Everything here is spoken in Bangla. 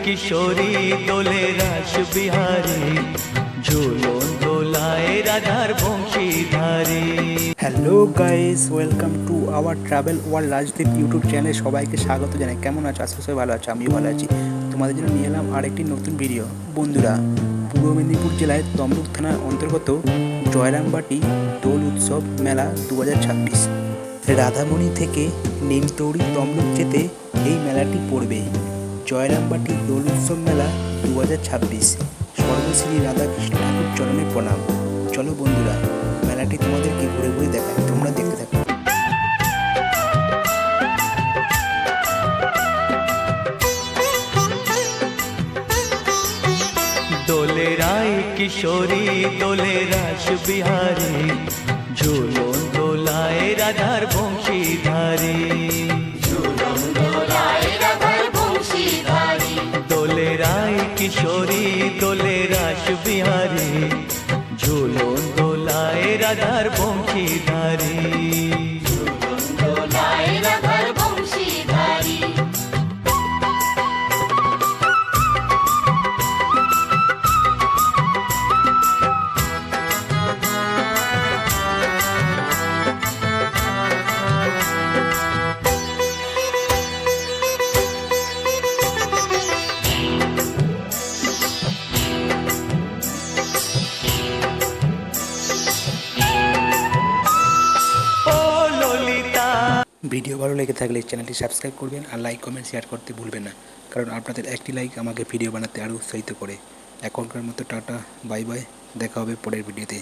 কিশোরী দোলে রাস বিহারী, ঝুলন দোলায় রাধার বংশীধারী। Hello guys, welcome to our travel world Rajdeep YouTube চ্যানেলে সবাইকে স্বাগত জানাই। কেমন আছো? আশা করি ভালো আছো, আমিও ভালো আছি। তোমাদের জন্য নিয়ে এলাম আরেকটি নতুন ভিডিও। বন্ধুরা, পূর্ব মেদিনীপুর জেলায় তমলুক থানার অন্তর্গত জয়রামবাটি দোল উৎসব মেলা 2026 রাধামণি থেকে নিমতৌড়ি তমলুক যেতে এই মেলাটি পড়বে। জয়রামবাটি দোল উৎসব মেলা 2026 সর্বশ্রী রাধাকৃষ্ণ ঠাকুর চরণে প্রণাম। চলো বন্ধুরা, মেলাটি তোমাদেরকে ঘুরে ঘুরে দেখায়, তোমরা দেখতে থাকো। দোলে রায় কিশোরী দোলে রাস বিহারী, ঝুলন দোলায় রাধার বংশীধারী। দোলে রায় কিশোরী দোলে রাস বিহারী, ঝুলন দোলায় রাধার বংশীধারী। ভিডিও ভালো লেগে থাকলে চ্যানেলটি সাবস্ক্রাইব করবেন আর লাইক কমেন্ট শেয়ার করতে ভুলবেন না, কারণ আপনাদের একটি লাইক আমাকে ভিডিও বানাতে আরও উৎসাহিত করে। এখনকার মতো টাটা, বাই বাই, দেখা হবে পরের ভিডিওতে।